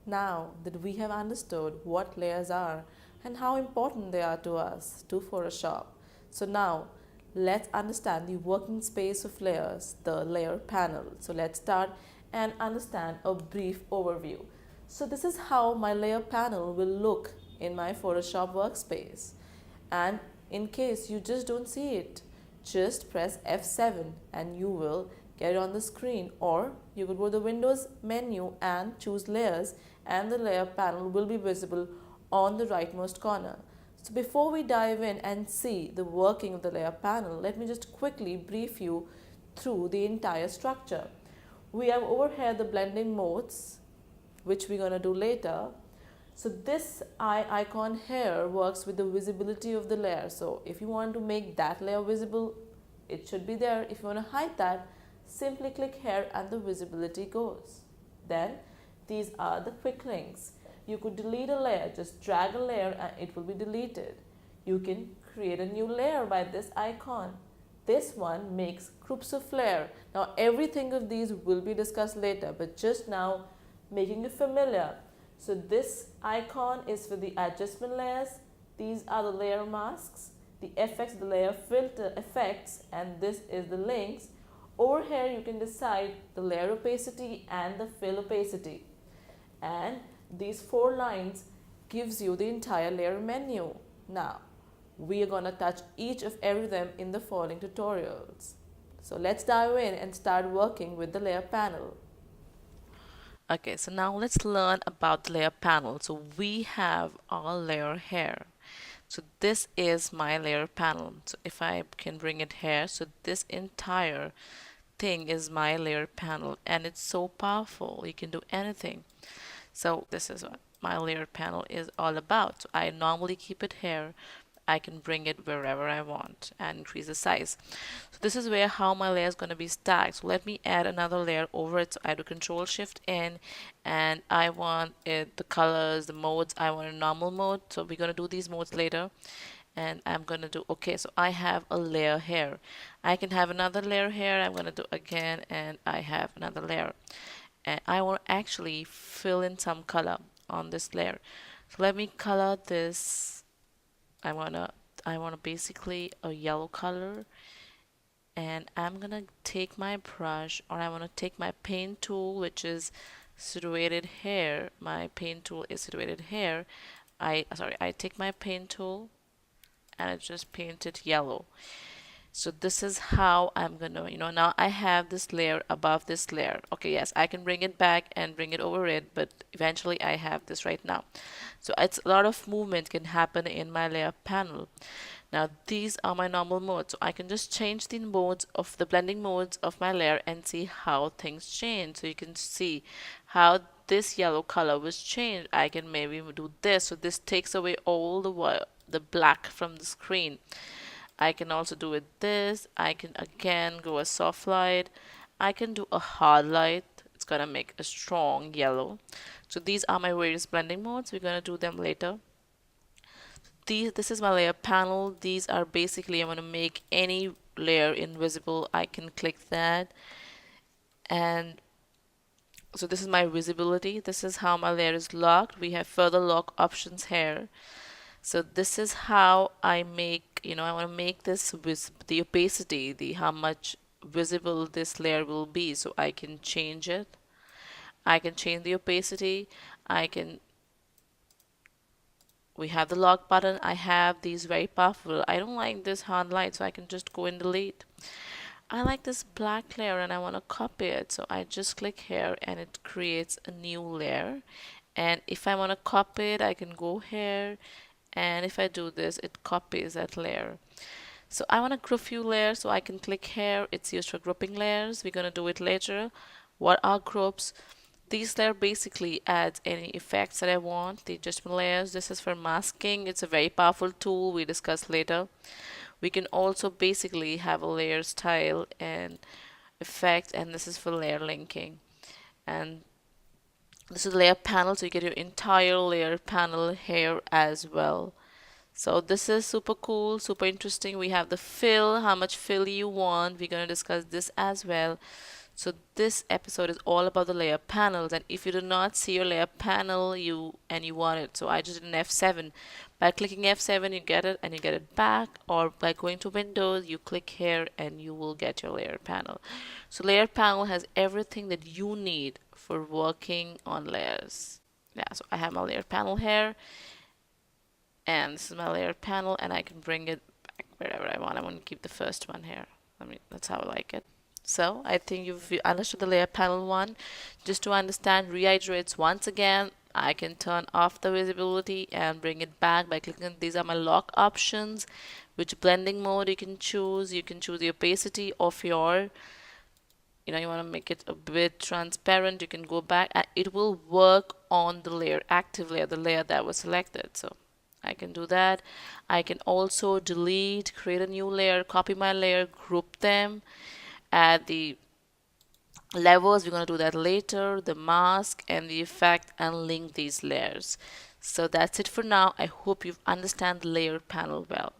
Now that we have understood what layers are and how important they are to us, to Photoshop, so now let's understand the working space of layers, the layer panel. So let's start and understand a brief overview. So this is how my layer panel will look in my Photoshop workspace. And in case you just don't see it, just press F7 and you will get it on the screen, or you could go to the Windows menu and choose layers, and the layer panel will be visible on the rightmost corner. So before we dive in and see the working of the layer panel, let me just quickly brief you through the entire structure. We have over here the blending modes, which we're going to do later. So this eye icon here works with the visibility of the layer. So if you want to make that layer visible, it should be there. If you want to hide that, simply click here and the visibility goes. Then these are the quick links. You could delete a layer, just drag a layer and it will be deleted. You can create a new layer by this icon. This one makes groups of layer. Now everything of these will be discussed later, but just now making you familiar. So this icon is for the adjustment layers. These are the layer masks, the effects, the layer filter effects, and this is the links. Over here you can decide the layer opacity and the fill opacity. And these four lines gives you the entire layer menu. Now, we are going to touch each of every them in the following tutorials. So let's dive in and start working with the layer panel. Okay, so now let's learn about the layer panel. So we have our layer here. So this is my layer panel. So if I can bring it here, so this entire thing is my layer panel, and it's so powerful. You can do anything. So this is what my layer panel is all about. So I normally keep it here. I can bring it wherever I want and increase the size. So this is where how my layer is going to be stacked. So let me add another layer over it. So I do Control Shift N, and I want it, the colors, the modes, I want a normal mode. So we're going to do these modes later. And I'm going to do, okay, so I have a layer here. I can have another layer here. I'm going to do again, and I have another layer. And I want to actually fill in some color on this layer. So let me color this. I wanna basically a yellow color, and I'm gonna take my brush, or I want to take my paint tool, which is situated here. My paint tool is situated here. I take my paint tool and I just paint it yellow. So this is how I'm gonna, now I have this layer above this layer. Okay, yes, I can bring it back and bring it over it, but eventually I have this right now. So it's a lot of movement can happen in my layer panel. Now these are my normal modes. So I can just change the modes of the blending modes of my layer and see how things change. So you can see how this yellow color was changed. I can maybe do this. So this takes away all the black from the screen. I can also do it this. I can again go a soft light. I can do a hard light. It's gonna make a strong yellow. So these are my various blending modes. We're gonna do them later. This is my layer panel. These are basically, I want to make any layer invisible. I can click that, and so this is my visibility. This is how my layer is locked. We have further lock options here. So this is how I make, I want to make this with the opacity, the how much visible this layer will be. So I can change it. I can change the opacity. I can, we have the lock button. I have these very powerful. I don't like this hard light, so I can just go and delete. I like this black layer and I want to copy it. So I just click here and it creates a new layer. And if I want to copy it, I can go here, and if I do this, it copies that layer. So I want to group few layers, so I can click here. It's used for grouping layers. We're going to do it later. What are groups? These layer basically adds any effects that I want. The adjustment layers, this is for masking. It's a very powerful tool we discuss later. We can also basically have a layer style and effect, and this is for layer linking. And this is layer panel, so you get your entire layer panel here as well. So this is super cool, super interesting. We have the fill, how much fill you want. We're going to discuss this as well. So this episode is all about the layer panels, and if you do not see your layer panel you want it, so I just did an F7. By clicking F7 you get it and you get it back, or by going to Windows you click here and you will get your layer panel. So layer panel has everything that you need for working on layers. Yeah, so I have my layer panel here, and this is my layer panel, and I can bring it back wherever I want. I want to keep the first one here. I mean, that's how I like it. So I think you've understood the layer panel one. Just to understand, reiterates once again, I can turn off the visibility and bring it back by clicking on these are my lock options. Which blending mode you can choose. You can choose the opacity of your, you want to make it a bit transparent, you can go back and it will work on the layer, active layer, the layer that was selected. So I can do that. I can also delete, create a new layer, copy my layer, group them, add the levels, we're going to do that later, the mask and the effect, and link these layers. So that's it for now. I hope you understand the layer panel well.